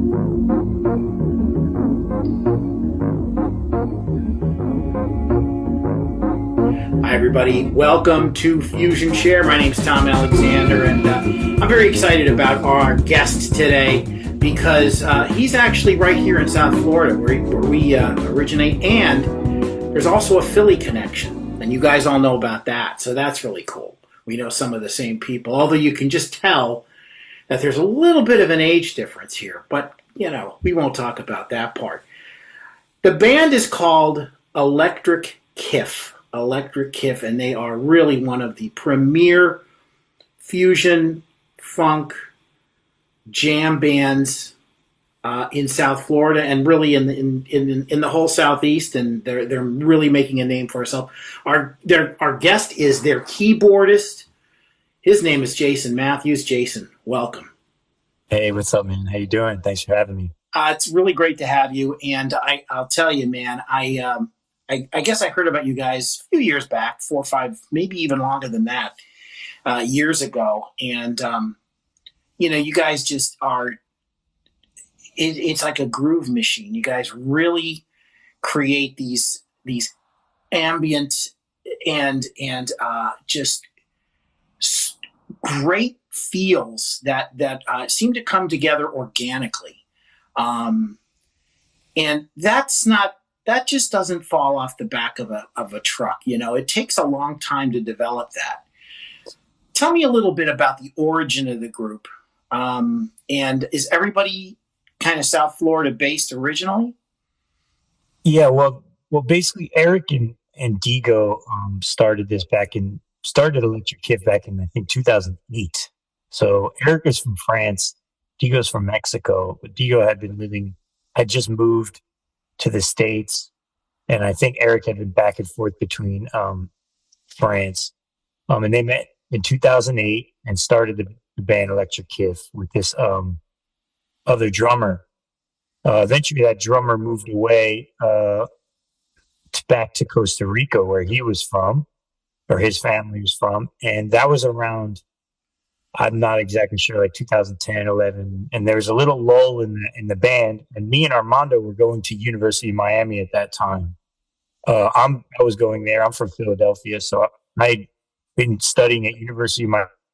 Hi, everybody. Welcome to FusionShare. My name's Tom Alexander, and I'm very excited about our guest today because he's actually right here in South Florida, where we originate, and there's also a Philly connection, and you guys all know about that, so that's really cool. We know some of the same people, although you can just tell that there's a little bit of an age difference here, but, you know, we won't talk about that part. The band is called Electric Kif. And they are really one of the premier fusion funk jam bands in South Florida, and really in the whole Southeast, and they're really making a name for themselves. Our guest is their keyboardist. His name is Jason Matthews. Jason, welcome. Hey, what's up, man? How you doing? Thanks for having me. It's really great to have you, and I'll tell you, man, I guess I heard about you guys a few years back, 4 or 5, maybe even longer than that, years ago. And, you guys just are, it's like a groove machine. You guys really create these ambient and just great feels that seem to come together organically. And that just doesn't fall off the back of a truck. It takes a long time to develop that. Tell me a little bit about the origin of the group. And is everybody kind of South Florida based originally? Yeah, well, basically Eric and Digo started Electric Kif back in, I think, 2008. So Eric is from France, Digo's from Mexico, but Digo had just moved to the States, and I think Eric had been back and forth between France, and they met in 2008 and started the band Electric Kif with this other drummer. Eventually, that drummer moved away back to Costa Rica, where he was from, or his family was from, and that was around, I'm not exactly sure, like 2010, 11. And there was a little lull in the band. And me and Armando were going to University of Miami at that time. I was going there. I'm from Philadelphia. So I'd been studying at University of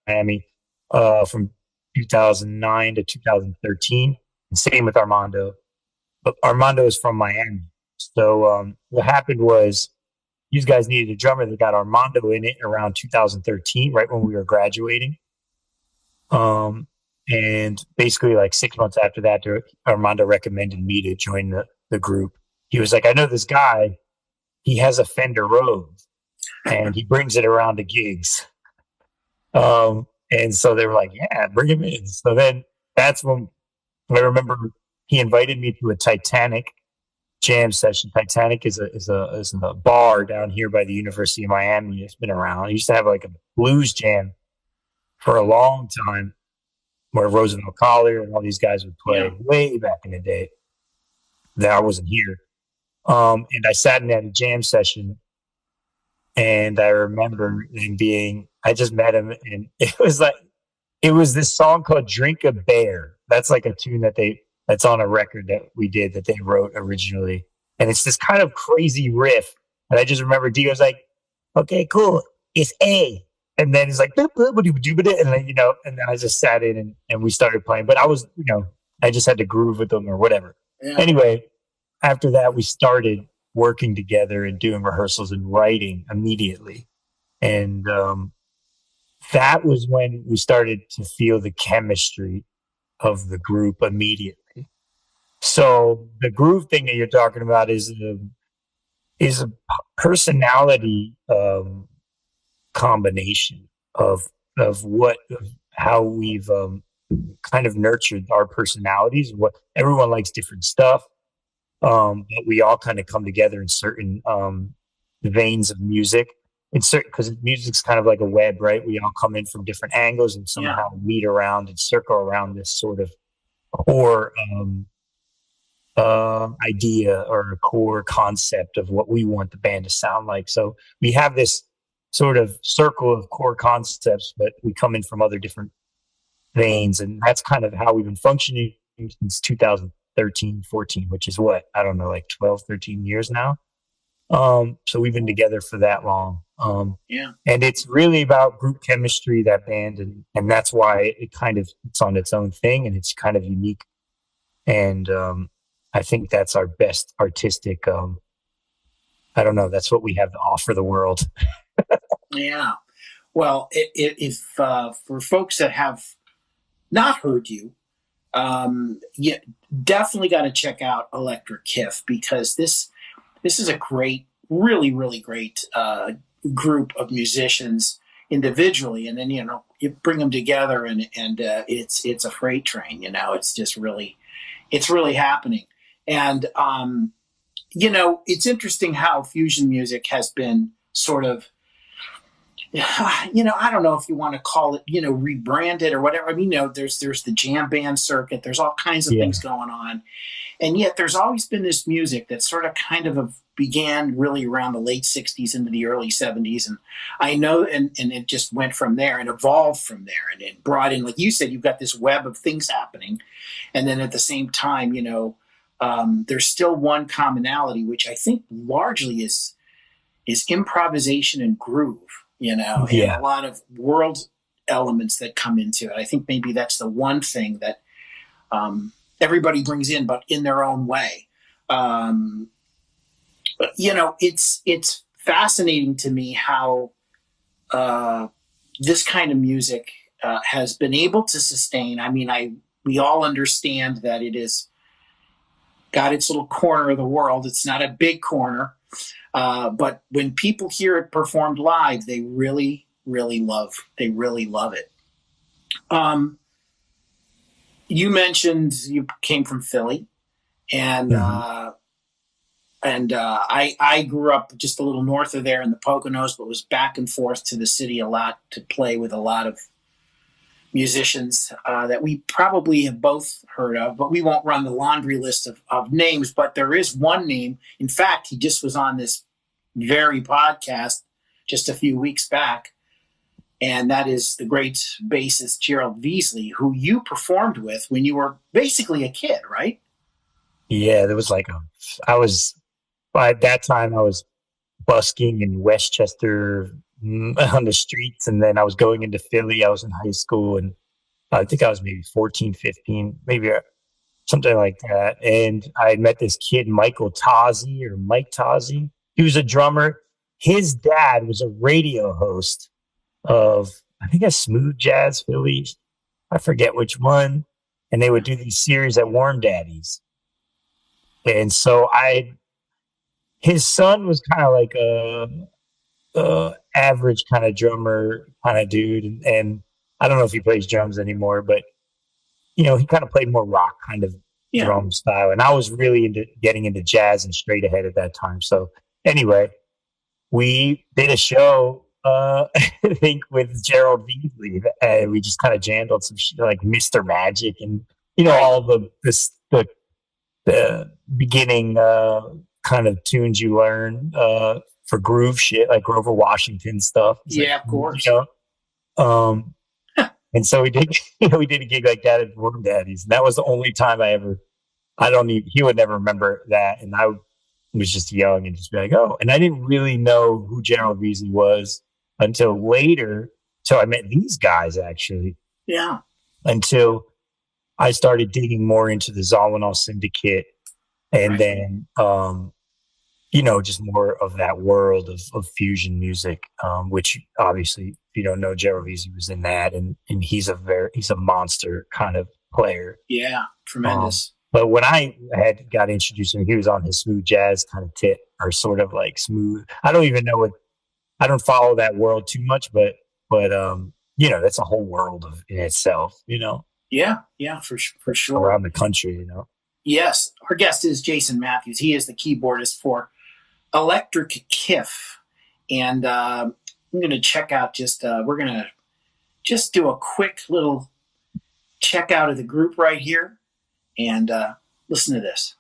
Miami from 2009 to 2013. And same with Armando. But Armando is from Miami. So what happened was these guys needed a drummer. They got Armando in it around 2013, right when we were graduating. And basically like 6 months after that, Armando recommended me to join the group. He was like, I know this guy, he has a Fender Rhodes and he brings it around to gigs. And so they were like, yeah, bring him in. So then that's when I remember he invited me to a Titanic jam session. Titanic is a bar down here by the University of Miami. It's been around. It used to have like a blues jam for a long time, where Roosevelt Collier and all these guys would play way back in the day that I wasn't here. And I sat in at a jam session, and I remember I just met him, and it was this song called Drink a Bear. That's like a tune that's on a record that we did that they wrote originally. And it's this kind of crazy riff. And I just remember Dio's like, okay, cool. It's A. And then he's like, and then, and then I just sat in and we started playing. But I was, I just had to groove with them or whatever. Yeah. Anyway, after that, we started working together and doing rehearsals and writing immediately. And that was when we started to feel the chemistry of the group immediately. So the groove thing that you're talking about is a personality combination of how we've kind of nurtured our personalities. What everyone likes different stuff, but we all kind of come together in certain veins of music. Because music's kind of like a web, right? We all come in from different angles and somehow meet around and circle around this sort of core idea or a core concept of what we want the band to sound like. So we have this sort of circle of core concepts, but we come in from other different veins, and that's kind of how we've been functioning since 2013, 14, which is what, I don't know, like 12, 13 years now. So we've been together for that long. Yeah. And it's really about group chemistry, that band, and that's why it's on its own thing and it's kind of unique. And I think that's our best artistic. I don't know. That's what we have to offer the world. Yeah. Well, if for folks that have not heard you, you definitely got to check out Electric Kif, because this is a great, really, really great group of musicians individually, and then you bring them together, and it's a freight train. It's just it's really happening, and it's interesting how fusion music has been sort of, I don't know if you want to call it, rebranded or whatever. I mean, there's the jam band circuit. There's all kinds of Yeah. things going on. And yet there's always been this music that sort of kind of began really around the late 60s into the early 70s. And I know, and it just went from there and evolved from there. And it brought in, like you said, you've got this web of things happening. And then at the same time, there's still one commonality, which I think largely is improvisation and groove, and a lot of world elements that come into it. I think maybe that's the one thing that everybody brings in, but in their own way. But, it's fascinating to me how this kind of music has been able to sustain. I mean, we all understand that it is got its little corner of the world. It's not a big corner. But when people hear it performed live, they really, really love it. You mentioned you came from Philly, and I grew up just a little north of there in the Poconos, but was back and forth to the city a lot to play with a lot of musicians that we probably have both heard of, but we won't run the laundry list of names. But there is one name. In fact, he just was on this very podcast just a few weeks back, and that is the great bassist Gerald Veasley, who you performed with when you were basically a kid, right? Yeah, there was by that time I was busking in Westchester on the streets, and then I was going into Philly. I was in high school, and I think I was maybe 14, 15, maybe something like that. And I met this kid, Mike Tozzi. He was a drummer. His dad was a radio host of, I think, a Smooth Jazz Philly. I forget which one. And they would do these series at Warm Daddies. And so his son was kind of like a average kind of drummer kind of dude. And I don't know if he plays drums anymore, but he kind of played more rock kind of drum style. And I was really getting into jazz and straight ahead at that time. So anyway, we did a show, I think, with Gerald Veasley, and we just kind of jammed on some shit like Mr. Magic and all the beginning kind of tunes you learn for groove shit, like Grover Washington stuff. Yeah, of course. And so we did a gig like that at Warm Daddies. And that was the only time he would never remember that. And I was just young and just be like, oh, and I didn't really know who Gerald Veasley was until later. So I met these guys actually. Yeah. Until I started digging more into the Zawinul Syndicate, and then, just more of that world of fusion music, which obviously, if you don't know, Gerald Veasley was in that, and he's a monster kind of player. Yeah, tremendous. But when I had got introduced to him, he was on his smooth jazz kind of tip, or sort of like smooth. I don't even know I don't follow that world too much, but that's a whole world in itself, Yeah, for sure. Around the country, Yes, our guest is Jason Matthews. He is the keyboardist for Electric Kif, and I'm going to check out we're going to just do a quick little check out of the group right here, and listen to this.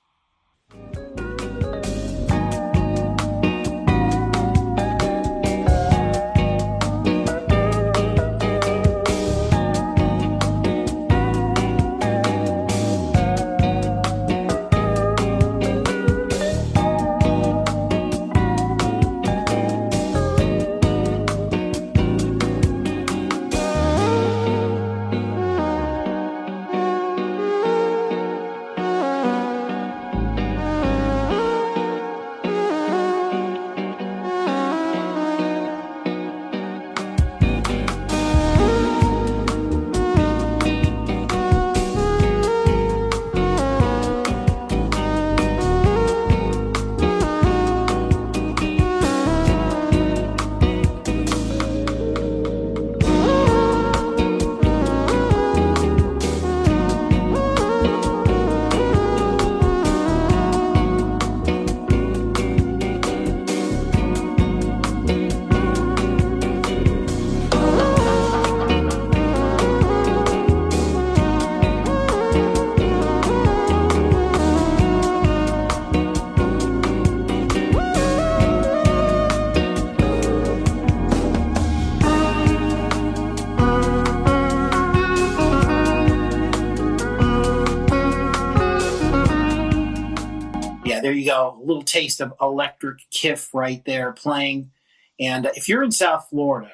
there you go. A little taste of Electric Kif right there playing. And if you're in South Florida,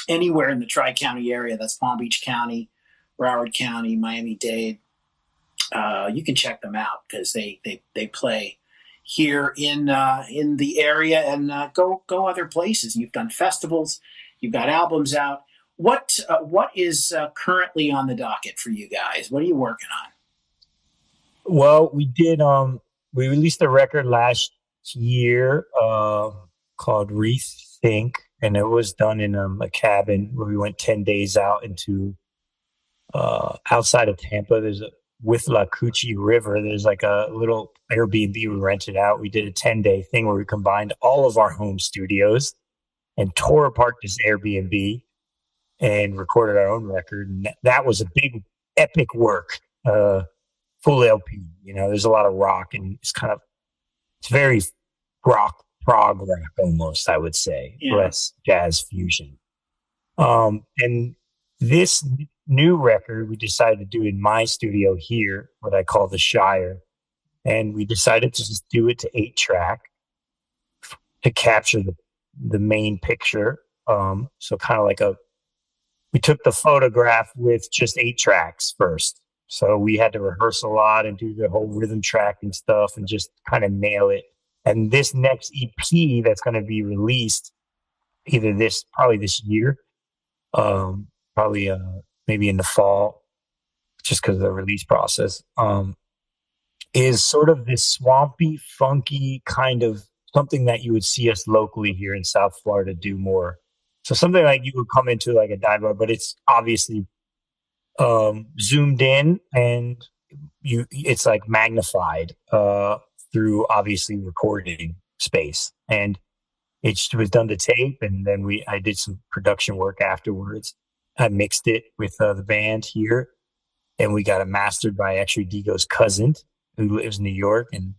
anywhere in the Tri-County area, that's Palm Beach County, Broward County, Miami-Dade, you can check them out because they play here in the area and go other places. You've done festivals, you've got albums out. What is currently on the docket for you guys? What are you working on? Well, we released a record last year called Rethink, and it was done in a cabin where we went 10 days out into outside of Tampa. With La Cucci River, there's like a little Airbnb we rented out. We did a 10-day thing where we combined all of our home studios and tore apart this Airbnb and recorded our own record. And that was a big, epic work. Full LP. There's a lot of rock, and it's very rock, prog rock almost, I would say, less jazz fusion. And this new record we decided to do in my studio here, what I call the Shire, and we decided to just do it to 8-track to capture the main picture. So kind of like we took the photograph with just 8 tracks first. So we had to rehearse a lot and do the whole rhythm track and stuff and just kind of nail it. And this next EP that's going to be released probably this year, probably maybe in the fall, just because of the release process, is sort of this swampy, funky kind of something that you would see us locally here in South Florida do more. So something like you would come into like a dive bar, but it's obviously zoomed in, and it's like magnified through obviously recording space, and it was done to tape, and then I did some production work afterwards. I mixed it with the band here, and we got it mastered by actually Digo's cousin who lives in New York, and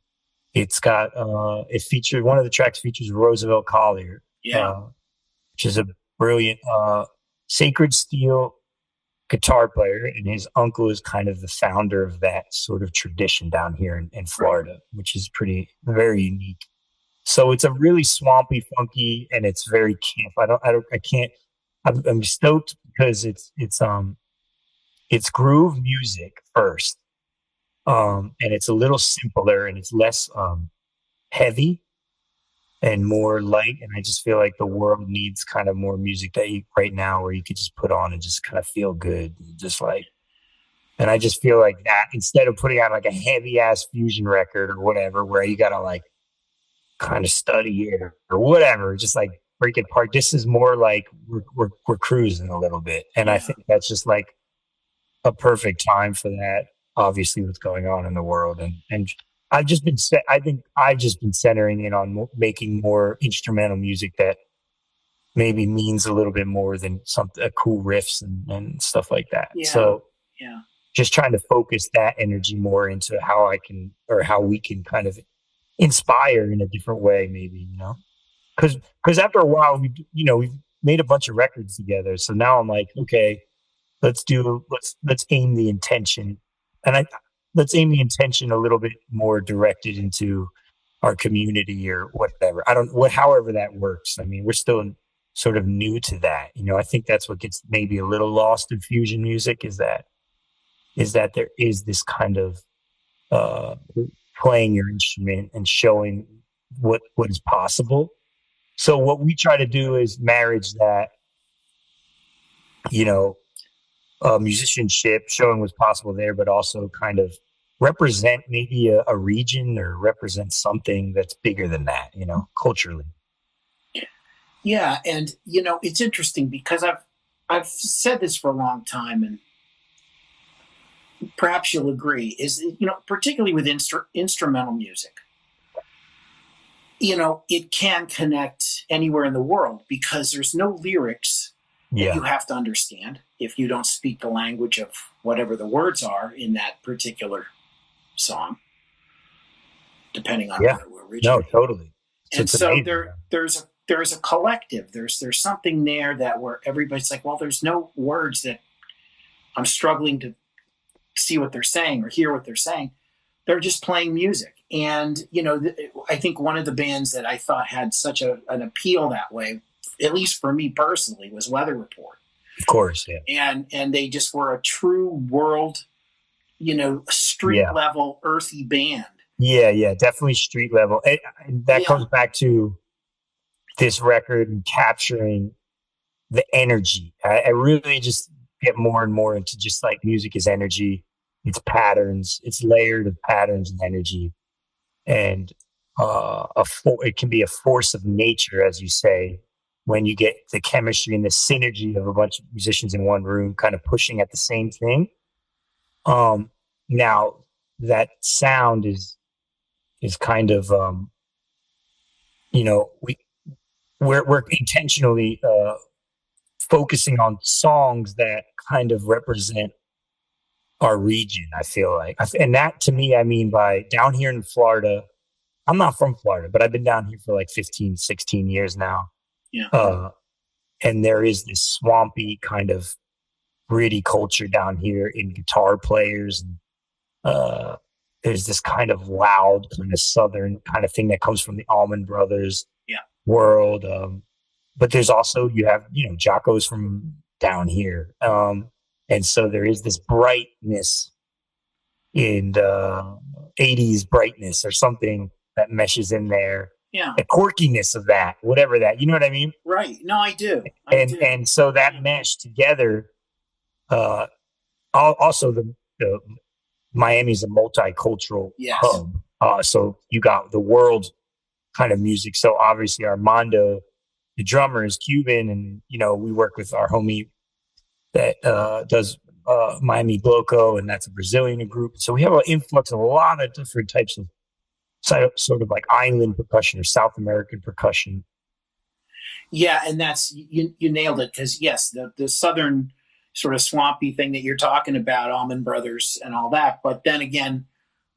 it's got one of the tracks features Roosevelt Collier, which is a brilliant sacred steel guitar player, and his uncle is kind of the founder of that sort of tradition down here in Florida, which is very unique. So it's a really swampy, funky, and it's very camp. I'm stoked because it's groove music first, and it's a little simpler and it's less heavy and more light. And I just feel like the world needs kind of more music right now where you could just put on and just kind of feel good. And I just feel like that instead of putting out like a heavy ass fusion record or whatever, where you got to like kind of study it or whatever, just like break it apart. This is more like we're cruising a little bit. And I think that's just like a perfect time for that, obviously what's going on in the world. And I've just been centering in on making more instrumental music that maybe means a little bit more than cool riffs and stuff like that. So just trying to focus that energy more into how we can kind of inspire in a different way, maybe, because after a while we've made a bunch of records together. So now I'm like, okay, let's aim the intention. And let's aim the intention a little bit more directed into our community or whatever. However that works. I mean, we're still sort of new to that. I think that's what gets maybe a little lost in fusion music is that there is this kind of playing your instrument and showing what is possible. So what we try to do is marriage that, musicianship, showing what's possible there, but also kind of represent maybe a region or represent something that's bigger than that, culturally. Yeah, and it's interesting because I've said this for a long time, and perhaps you'll agree, is particularly with instrumental music, it can connect anywhere in the world because there's no lyrics that you have to understand if you don't speak the language of whatever the words are in that particular song, depending on where it originated. No, totally. And so there's a collective. There's something there that where everybody's like, well, there's no words that I'm struggling to see what they're saying or hear what they're saying. they're just playing music. And I think one of the bands that I thought had such an appeal that way, at least for me personally, was Weather Report. Of course, yeah. And they just were a true world, street level earthy band. Yeah, definitely street level. And that comes back to this record and capturing the energy. I really just get more and more into just like music is energy. It's patterns. It's layered of patterns and energy, and it can be a force of nature, as you say, when you get the chemistry and the synergy of a bunch of musicians in one room, kind of pushing at the same thing. Now that sound is kind of we're intentionally focusing on songs that kind of represent our region, I feel like. And that to me, I mean by down here in Florida, I'm not from Florida, but I've been down here for like 15, 16 years now. Yeah. And there is this swampy kind of gritty culture down here in guitar players. And there's this kind of loud, kind of Southern kind of thing that comes from the Allman Brothers world. But there's also, you have, Jocko's from down here. And so there is this brightness in 80s brightness or something that meshes in there. Yeah. The quirkiness of that, whatever that, you know what I mean? Right. No, I do. And so that mesh together, also the Miami's a multicultural hub. So you got the world kind of music. So obviously Armando, the drummer, is Cuban, and we work with our homie that does Miami Bloco, and that's a Brazilian group. So we have an influx of a lot of different types of sort of like island percussion or South American percussion. Yeah, and that's you nailed it, because yes, the southern sort of swampy thing that you're talking about, Allman Brothers and all that. But then again,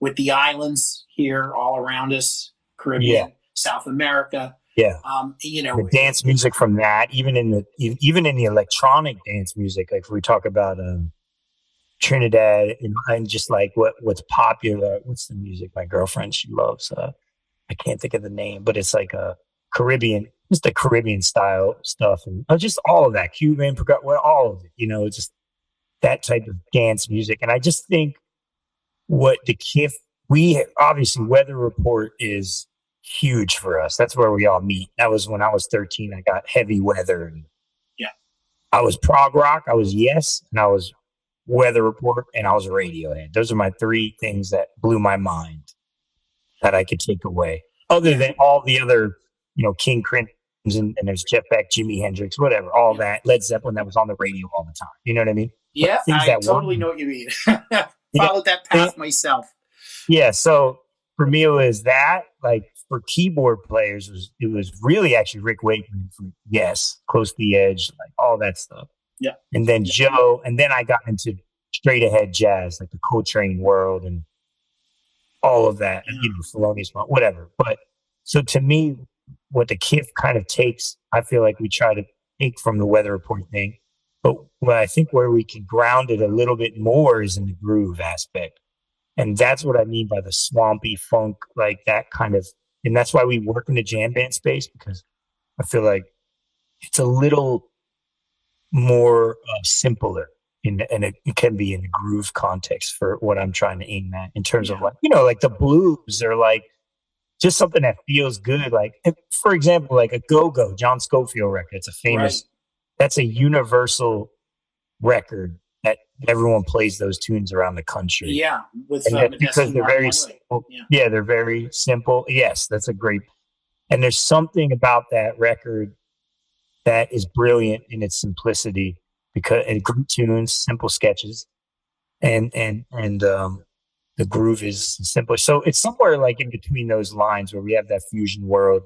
with the islands here all around us, Caribbean, South America. Yeah, the dance music from that, even in the electronic dance music, like if we talk about Trinidad and just like what's popular. What's the music my girlfriend she loves? I can't think of the name, but it's like a Caribbean, just the Caribbean style stuff, and just all of that Cuban, all of it. Just that type of dance music. And I just think what the Kif, obviously Weather Report is huge for us. That's where we all meet. That was when I was 13. I got Heavy Weather. And I was prog rock. I was Yes, and I was Weather Report, and I was Radiohead. Those are my three things that blew my mind that I could take away. Other than all the other, King Crimson, and there's Jeff Beck, Jimi Hendrix, whatever, all that, Led Zeppelin that was on the radio all the time. You know what I mean? Yeah, I totally know what you mean. Followed that path myself. Yeah, so for me, it was that. Like for keyboard players, it was really actually Rick Wakeman from Yes, Close to the Edge, like all that stuff. Yeah. And then Joe, and then I got into straight ahead jazz, like the Coltrane world and all of that, Thelonious Monk, whatever. But so to me, what the Kif kind of takes, I feel like we try to take from the Weather Report thing. But what I think where we can ground it a little bit more is in the groove aspect. And that's what I mean by the swampy funk, like that kind of, and that's why we work in the jam band space, because I feel like it's a little more simpler and it can be in the groove context for what I'm trying to aim at in terms of like the blues are like just something that feels good. Like, for example, like a Go-Go, John Scofield record. It's a famous, that's a universal record that everyone plays those tunes around the country. Yeah. Because they're very simple. Yeah, they're very simple. Yes, that's a great, and there's something about that record that is brilliant in its simplicity, because it group tunes, simple sketches, and the groove is simpler. So it's somewhere like in between those lines where we have that fusion world.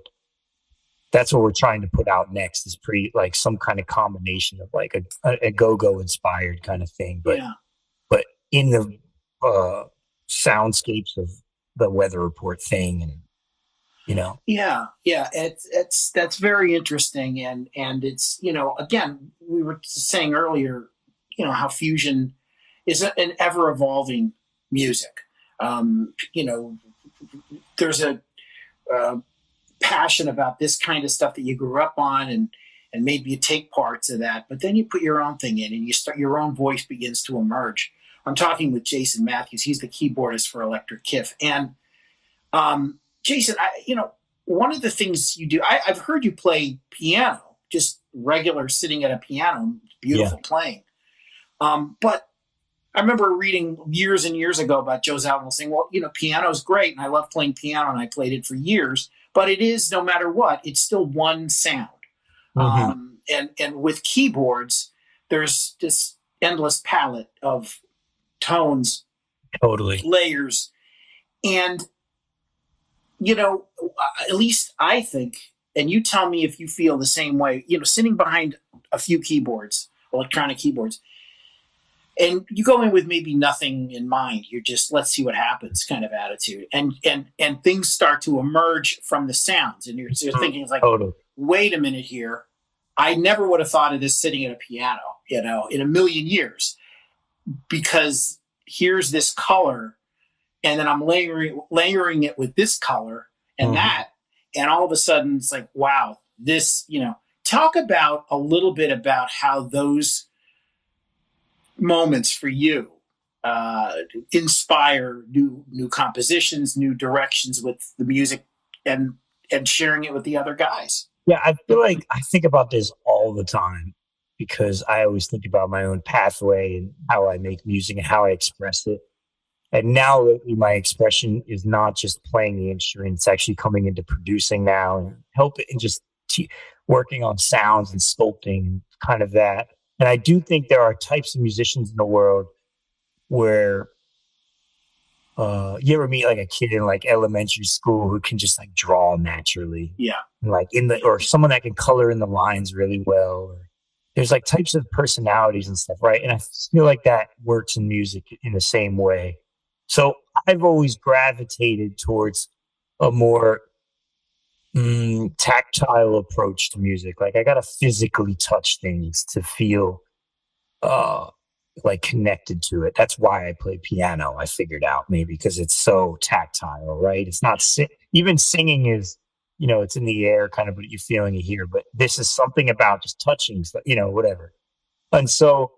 That's what we're trying to put out next, is pretty like some kind of combination of like a go-go inspired kind of thing, but in the soundscapes of the Weather Report thing, and it's that's very interesting, and it's again, we were saying earlier how fusion is an ever evolving music. You know, there's a passion about this kind of stuff that you grew up on, and maybe you take parts of that, but then you put your own thing in, and you start your own voice begins to emerge. I'm talking with Jason Matthews. He's the keyboardist for Electric Kif, and Jason, one of the things you do, I've heard you play piano, just regular sitting at a piano, Yeah. beautiful playing. But I remember reading years and years ago about Joe Zawinul saying, well, piano's great, and I love playing piano, and I played it for years, but it is, no matter what, it's still one sound. Hmm. And with keyboards, there's this endless palette of tones, Totally. layers, and you know, at least I think, and you tell me if you feel the same way. Sitting behind a few keyboards, electronic keyboards, and you go in with maybe nothing in mind. You're just, let's see what happens kind of attitude, and things start to emerge from the sounds, and you're thinking, it's like, Totally. wait a minute here. I never would have thought of this sitting at a piano, in a million years, because here's this color, and then I'm layering it with this color and that, and all of a sudden it's like, wow, this. Talk about a little bit about how those moments for you inspire new compositions, new directions with the music, and sharing it with the other guys. Yeah, I feel like I think about this all the time because I always think about my own pathway and how I make music and how I express it. And now lately, my expression is not just playing the instrument; it's actually coming into producing now and helping and just working on sounds and sculpting and kind of that. And I do think there are types of musicians in the world where you ever meet like a kid in like elementary school who can just like draw naturally, Yeah. like or someone that can color in the lines really well. Or there's like types of personalities and stuff, right? And I feel like that works in music in the same way. So I've always gravitated towards a more tactile approach to music. Like I gotta physically touch things to feel uh like connected to it. That's why I play piano. I figured out maybe because it's so tactile, right? It's not even singing is, it's in the air kind of what you're feeling it here, but this is something about just touching, whatever. And so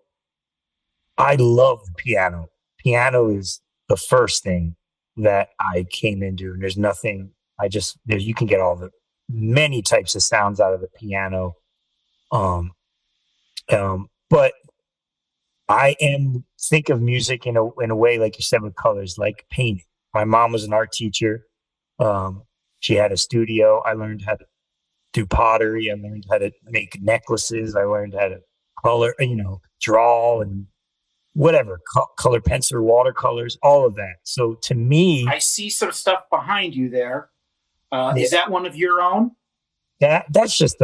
I love the piano. Piano is the first thing that I came into, and there's nothing. You can get all the many types of sounds out of the piano. But I am think of music in a way, like you said, with colors, like painting. My mom was an art teacher. She had a studio. I learned how to do pottery. I learned how to make necklaces. I learned how to color, draw and whatever, color pencil, watercolors, all of that. So to me, I see some stuff behind you there. yeah, Is that one of your own? that's just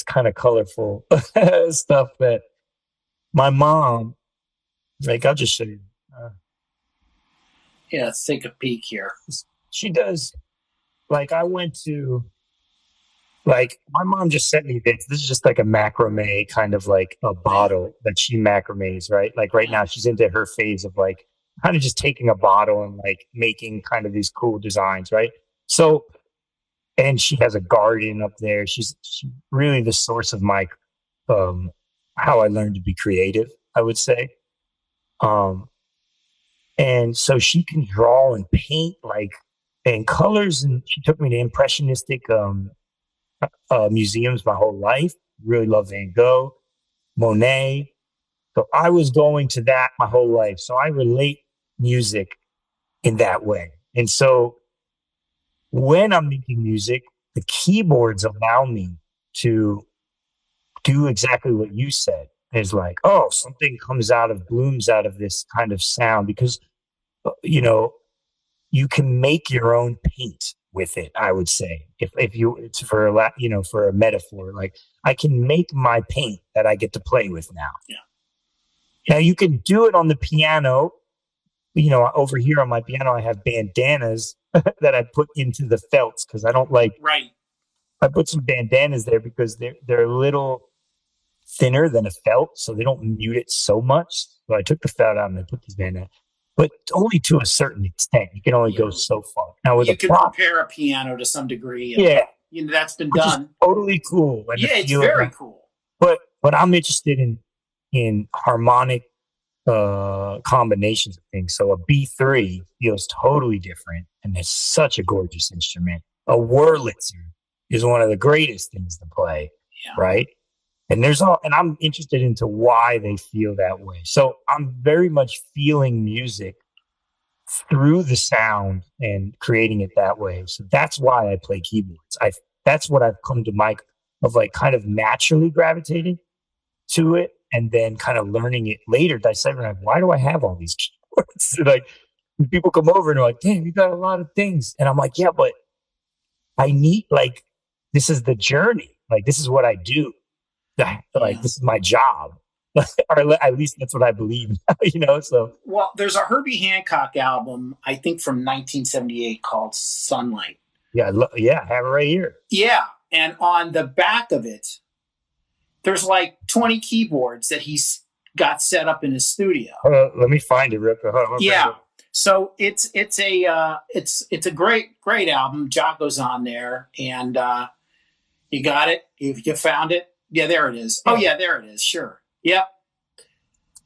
kind of colorful stuff that my mom, like, I'll just show you. Uh, Yeah, let's take a peek here. she does, like, I went to, like, my mom just sent me this. This is just like a macrame kind of like a bottle that she macrames, right? Like, right now, she's into her phase of like kind of just taking a bottle and like making kind of these cool designs, right? So, and she has a garden up there. She really the source of my, um, how I learned to be creative, I would say. Um, and so she can draw and paint like and colors, and she took me to impressionistic museums my whole life. Really love Van Gogh, Monet. So I was going to that my whole life. So I relate music in that way. And so when I'm making music, the keyboards allow me to do exactly what you said. Is like, oh, something blooms out of this kind of sound because, you know, you can make your own paint with it. I would say, if you, it's for for a metaphor, like I can make my paint that I get to play with now. Yeah. Now you can do it on the piano. Over here on my piano, I have bandanas that I put into the felts because I don't like. Right. I put some bandanas there because they're a little thinner than a felt, so they don't mute it so much. So I took the felt out and I put these bandanas. but only to a certain extent. You can only go so far. Now with a You can prop, prepare a piano to some degree, and yeah, that's been which is done. totally cool and the Yeah, it's feel of very that. cool. But I'm interested in harmonic combinations of things. So a B3 feels totally different, and it's such a gorgeous instrument. A Wurlitzer is one of the greatest things to play, Yeah. right? And I'm interested into why they feel that way. So I'm very much feeling music through the sound and creating it that way. So that's why I play keyboards. That's what I've come to of like kind of naturally gravitating to it and then kind of learning it later, dissecting like, why do I have all these keyboards? Like people come over and they're like, damn, you got a lot of things. And I'm like, yeah, but I need like this is the journey. Like this is what I do. Like this is my job. Or at least that's what I believe, So Well, there's a Herbie Hancock album, I think from 1978, called Sunlight. yeah, I have it right here. Yeah, and on the back of it, there's like 20 keyboards that he's got set up in his studio. Let me find it, Rip. Yeah. So it's a great album. Jocko's on there, and you got it. If you found it, yeah, there it is. Oh yeah, there it is. Sure. Yep.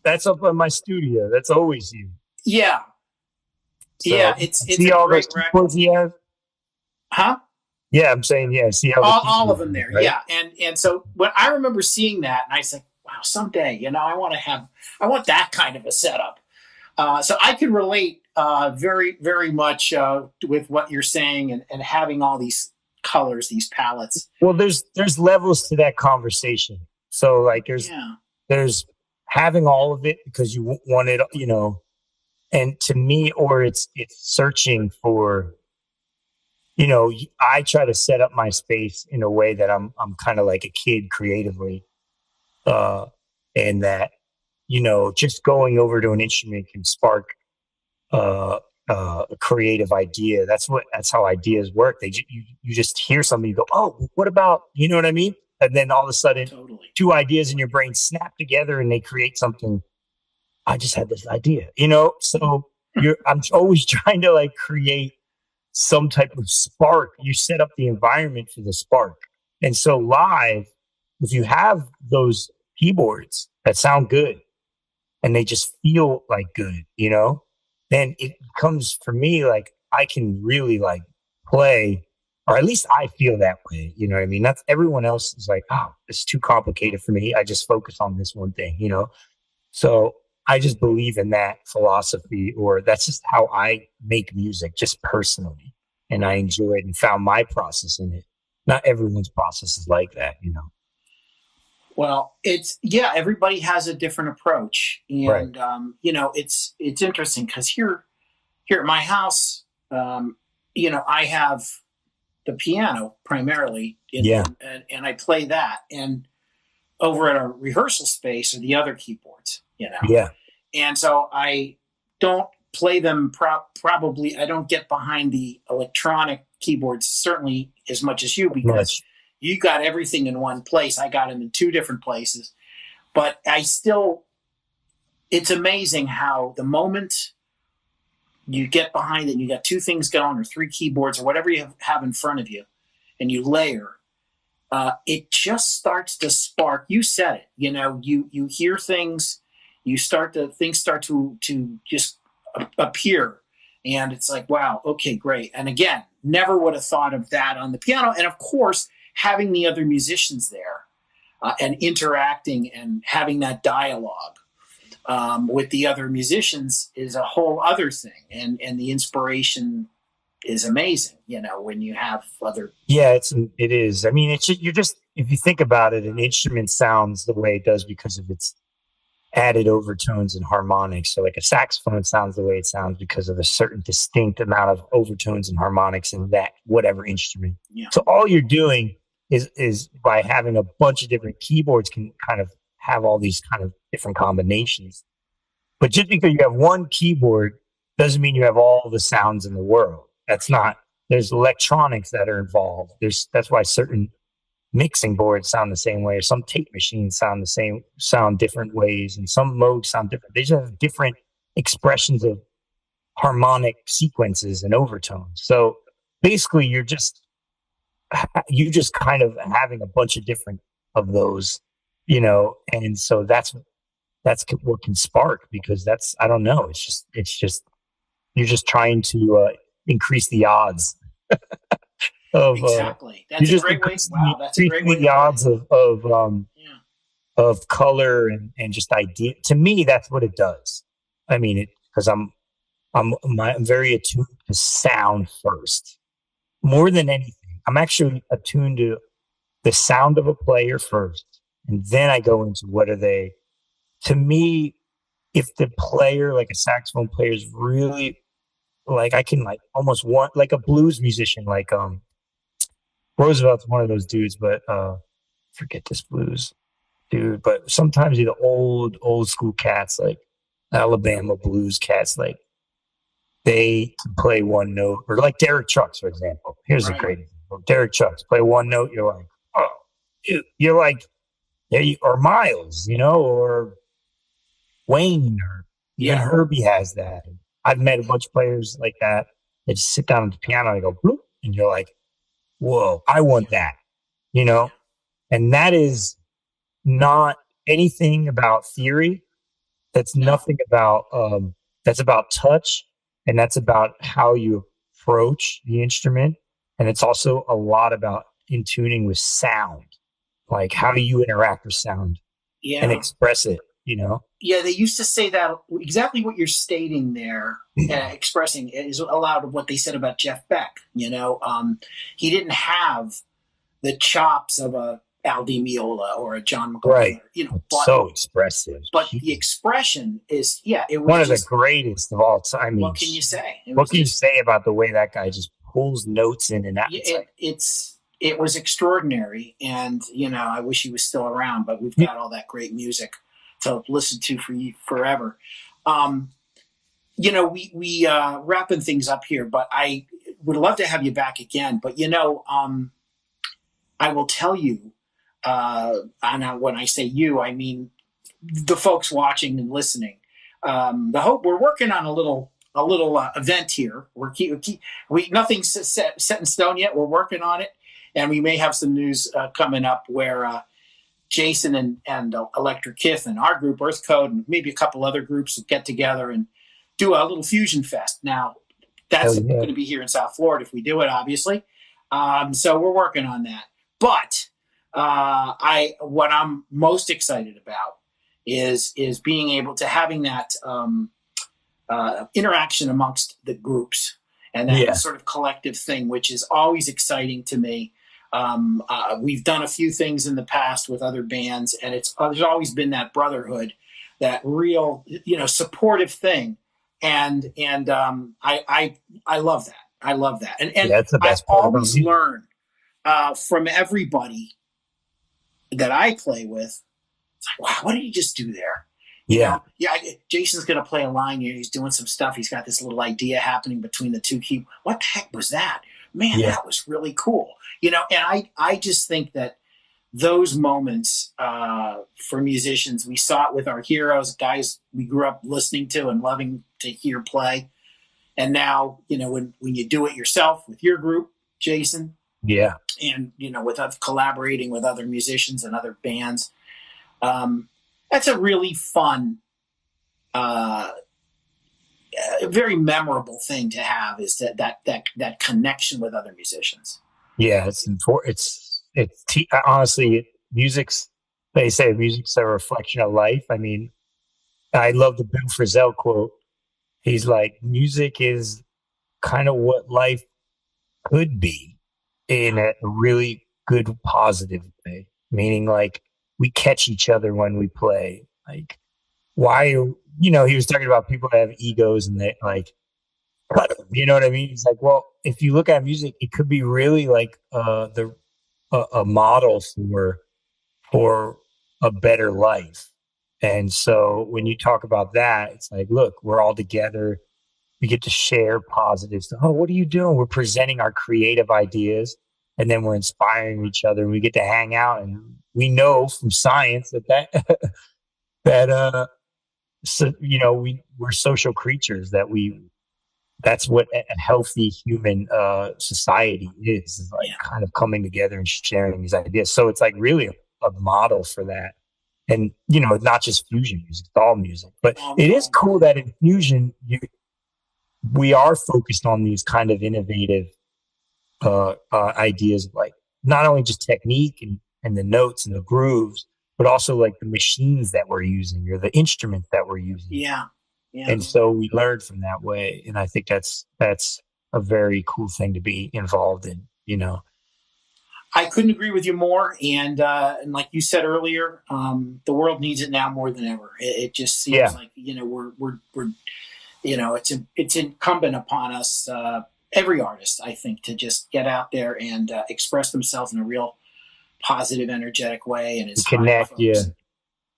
That's up in my studio. That's always you. Yeah. So, yeah. It's see all those keyboards he has. Huh? Yeah, I'm saying yeah. See all of them there. Right? Yeah, and so when I remember seeing that, and I said, wow, someday, I want that kind of a setup. So I can relate very, very much with what you're saying and having all these colors, these palettes. Well, there's levels to that conversation. So like there's having all of it because you want it, and to me, or it's searching for, I try to set up my space in a way that I'm kind of like a kid creatively, and that just going over to an instrument can spark a creative idea. That's how ideas work. You just hear something, you go, oh, what about, you know what I mean? And then all of a sudden, totally. Two ideas in your brain snap together and they create something. I just had this idea, So I'm always trying to like create some type of spark. You set up the environment for the spark. And so live, if you have those keyboards that sound good and they just feel like good, then it becomes for me like I can really like play, or at least I feel that way. You know what I mean? That's everyone else is like, oh, it's too complicated for me. I just focus on this one thing, So I just believe in that philosophy, or that's just how I make music, just personally. And I enjoy it and found my process in it. Not everyone's process is like that, Well, everybody has a different approach, and right. It's interesting because here at my house, I have the piano primarily, and I play that, and over at our rehearsal space are the other keyboards, and so I don't play them probably. I don't get behind the electronic keyboards certainly as much as you because. You got everything in one place. I got them in two different places. But it's amazing how the moment you get behind it and you got two things going or three keyboards or whatever you have in front of you and you layer, it just starts to spark. You said it, you hear things, things start to just appear. And it's like, wow, okay, great. And again, never would have thought of that on the piano. And of course, having the other musicians there and interacting and having that dialogue with the other musicians is a whole other thing. And the inspiration is amazing, when you have other. Yeah, it is. I mean, you're just, if you think about it, an instrument sounds the way it does because of its added overtones and harmonics. So like a saxophone sounds the way it sounds because of a certain distinct amount of overtones and harmonics in that whatever instrument. Yeah. So all you're doing is by having a bunch of different keyboards can kind of have all these kind of different combinations. But just because you have one keyboard doesn't mean you have all the sounds in the world. There's electronics that are involved. That's why certain mixing boards sound the same way, or some tape machines sound different ways, and some modes sound different. They just have different expressions of harmonic sequences and overtones. So basically, you just kind of having a bunch of different of those, and so that's what can spark, because that's, I don't know, it's just you're just trying to increase the odds of Exactly. you're That's a just great way. Wow, that's a great way increasing to the put it. odds Yeah. of color and just idea. To me, that's what it does. I mean, it because I'm very attuned to sound first, more than anything. I'm actually attuned to the sound of a player first, and then I go into what are they. To me, if the player, like a saxophone player, is really like, I can like almost want like a blues musician, like Roosevelt's one of those dudes, but forget this blues dude. But sometimes the old school cats, like Alabama blues cats, like they can play one note, or like Derek Trucks, for example. Here's a Right. great example. Derek Trucks play one note, you're like, oh, you're like, yeah, or Miles, or Wayne, or even Yeah. Herbie has that. I've met a bunch of players like that. They just sit down at the piano and go, bloop, and you're like, whoa, I want that, you Yeah. know? And that is not anything about theory. That's No. nothing about, that's about touch, and that's about how you approach the instrument. And it's also a lot about in tuning with sound, like how do you interact with sound and Yeah. express it? Yeah. They used to say that exactly what you're stating there, expressing is a lot of what they said about Jeff Beck. He didn't have the chops of a Al Di Meola or a John Right. McLaughlin, It's so expressive. but the expression is, yeah, it was One of the just, greatest of all time. I mean, what can you say? It what was can you just, say about the way that guy just pulls notes in and out? yeah, It's like, it was extraordinary, and I wish he was still around, but we've got all that great music to listen to for you forever. Um, we wrapping things up here, but I would love to have you back again. But I will tell you, and when I say you, I mean the folks watching and listening. The hope we're working on a little event here. We nothing's set in stone yet. We're working on it, and we may have some news coming up where Jason and Electric Kif and our group Earth Code and maybe a couple other groups will get together and do a little fusion fest. Now hell that's yeah. going to be here in South Florida if we do it, obviously. So we're working on that. But I what I'm most excited about is being able to having that interaction amongst the groups and that Yeah. sort of collective thing, which is always exciting to me. We've done a few things in the past with other bands, and there's always been that brotherhood, that real supportive thing, and I love that. I love that, and Yeah, that's the I best part about always music. learn from everybody that I play with. It's like, wow, what did he just do there? Yeah. Yeah, Jason's going to play a line here. He's doing some stuff. He's got this little idea happening between the two keys. What the heck was that? Man, Yeah. that was really cool. And I just think that those moments for musicians, we saw it with our heroes, guys we grew up listening to and loving to hear play. And now, when you do it yourself with your group, Jason, Yeah. and, with collaborating with other musicians and other bands, um, that's a really fun, uh, very memorable thing to have, is that connection with other musicians. Yeah. It's important. Honestly, music's, they say music's a reflection of life. I mean, I love the Bill Frisell quote. He's like, music is kind of what life could be in a really good, positive way. Meaning, like, we catch each other when we play. Like, he was talking about people that have egos and they like, you know what I mean? He's like, well, if you look at music, it could be really like a model for a better life. And so when you talk about that, it's like, look, we're all together. We get to share positives. Oh, what are you doing? We're presenting our creative ideas, and then we're inspiring each other. And we get to hang out, and we know from science that that so we're social creatures, that that's what a healthy human society is like, Yeah. kind of coming together and sharing these ideas. So it's like really a model for that. And not just fusion music, it's all music. But it is All cool that in fusion, we are focused on these kind of innovative ideas, like not only just technique and the notes and the grooves, but also like the machines that we're using or the instruments that we're using. yeah. Yeah. And so we learn from that way. And I think that's a very cool thing to be involved in. I couldn't agree with you more. And like you said earlier, the world needs it now more than ever. It just seems Yeah. like we're it's incumbent upon us, every artist, I think, to just get out there and express themselves in a real positive, energetic way and And inspire folks.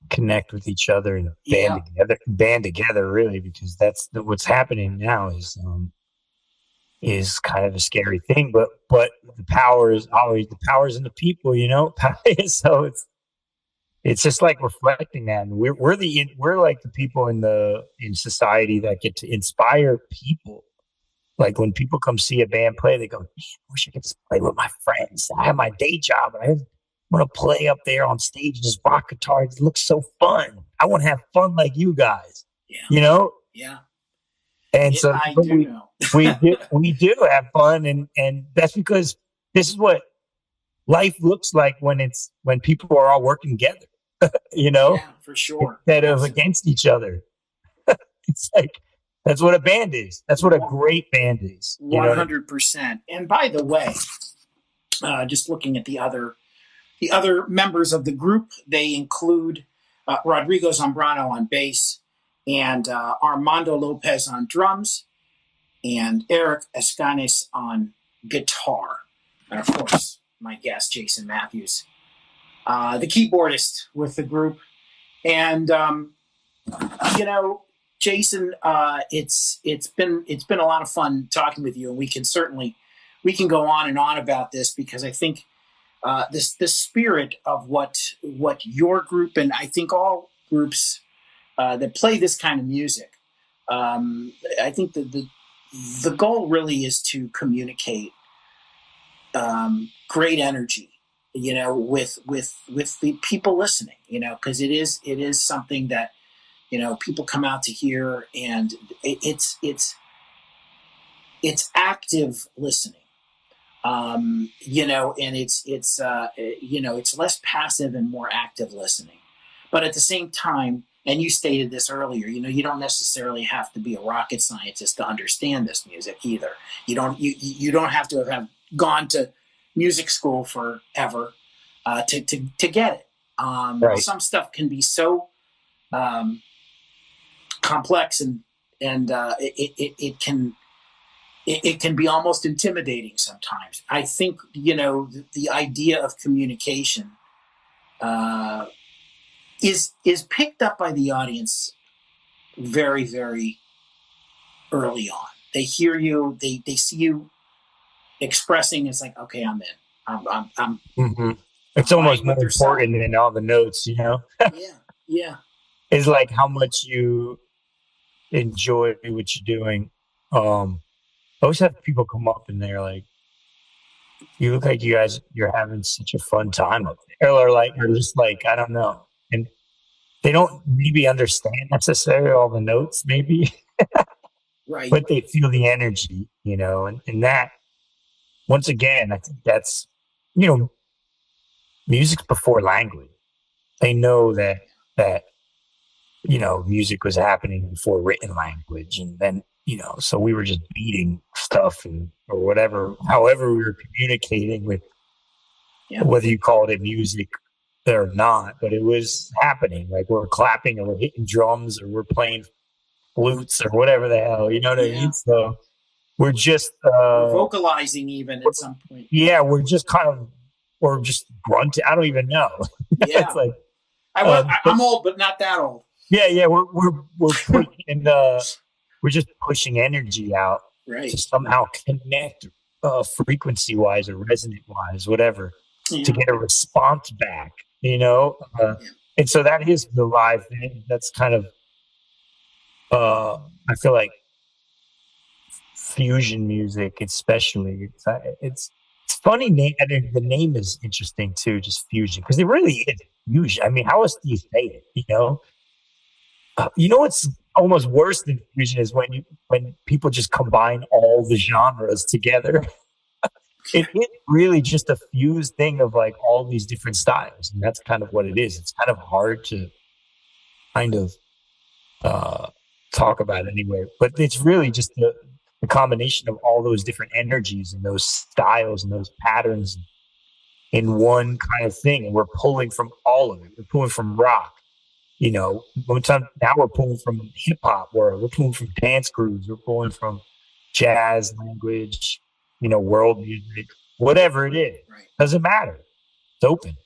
connect with each other and Yeah, band together really, because that's what's happening now is kind of a scary thing, but the power is always the powers in the people. So it's just like reflecting that, and we're like the people in society that get to inspire people. Like when people come see a band play, they go, "Man, I wish I could just play with my friends. I have my day job, and I want to play up there on stage and just rock guitar. It looks so fun. I want to have fun like you guys, yeah, you know." yeah. And Yeah, so I do know. we do have fun, and that's because this is what life looks like when people are all working together, you know, Yeah, for sure. instead of Absolutely. against each other. It's like that's what a band is. That's what a great band is. You know what I mean? 100%. And by the way, just looking at the other members of the group, they include Rodrigo Zambrano on bass and Armando Lopez on drums and Eric Escanes on guitar. And of course, my guest, Jason Matthews, the keyboardist with the group. And, you know, Jason, it's been a lot of fun talking with you, and we can go on and on about this because I think this spirit of what your group and I think all groups that play this kind of music, I think that the goal really is to communicate great energy, with the people listening, because it is something that people come out to hear, and it's active listening, and it's less passive and more active listening. But at the same time, and you stated this earlier, you don't necessarily have to be a rocket scientist to understand this music either. You don't have to have gone to music school forever to get it. Right. Some stuff can be so um, complex, and it can be almost intimidating sometimes. I think the idea of communication uh, is picked up by the audience very, very early on. They hear you, they see you expressing. It's like, okay, I'm in. Hmm. It's I'm almost buying what more they're selling. important than all the notes. Yeah, yeah, It's like how much you enjoy what you're doing. I always have people come up and they're like, "You look like you're having such a fun time up there," or just like, I don't know, and they don't maybe understand necessarily all the notes, maybe, right. but they feel the energy, and that once again, I think that's you know, music's before language. They know that music was happening before written language. And then, so we were just beating stuff or whatever, however we were communicating with, Yeah, whether you called it music or not, but it was happening. Like we're clapping or we're hitting drums or we're playing flutes or whatever the hell, you know what I yeah. mean? So we're just, Or vocalizing even at some point. yeah, we're just kind of, or just grunting. I don't even know. It's Yeah, like, I was. but I'm old, but not that old. yeah, we're pushing we're just pushing energy out to Right. somehow connect frequency wise or resonant wise, whatever, to Yeah. get a response back. Yeah. And so that is the live thing. That's kind of I feel like fusion music, especially. It's funny name. I mean, the name is interesting too, just fusion, because it really is fusion. I mean, how else do you say it? You know what's almost worse than fusion is when people just combine all the genres together. It's really just a fused thing of like all these different styles, and that's kind of what it is. It's kind of hard to kind of uh, talk about anyway, but it's really just the combination of all those different energies and those styles and those patterns in one kind of thing, and we're pulling from all of it. We're pulling from rock. One time now we're pulling from hip hop world. We're pulling from dance grooves. We're pulling from jazz language, world music, whatever it is. Right. Doesn't matter. It's open.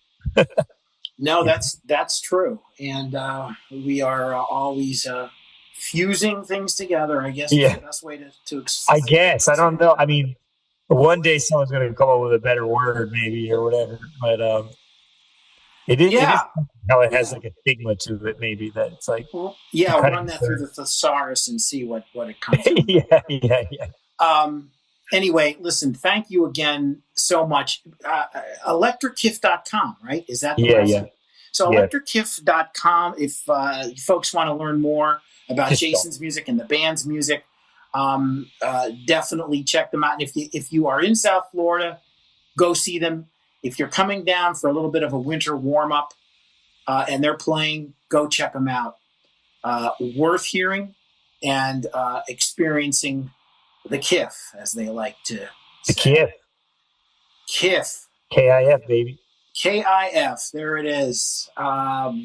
No, that's true, and we are always fusing things together. I guess is the best way to. I guess I don't know. I mean, one day someone's going to come up with a better word, maybe or whatever. But it is how it has like a stigma to it. Maybe that it's like run that through the thesaurus and see what it comes. Yeah. Anyway, listen, thank you again so much. ElectricKif.com, right? Is that the website? Yeah. So ElectricKif.com, if folks want to learn more about Jason's music and the band's music, definitely check them out. And if you are in South Florida, go see them. If you're coming down for a little bit of a winter warm-up and they're playing, go check them out. Worth hearing and experiencing the Kif, as they like to say. The Kif. K-I-F, baby. K-I-F. There it is.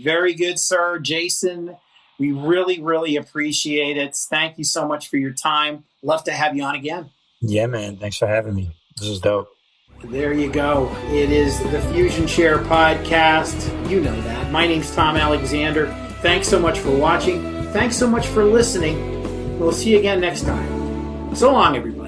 Very good, sir. Jason, we really, really appreciate it. Thank you so much for your time. Love to have you on again. Yeah, man. Thanks for having me. This is dope. There you go. It is the FusionShare podcast. You know that. My name's Tom Alexander. Thanks so much for watching. Thanks so much for listening. We'll see you again next time. So long, everybody.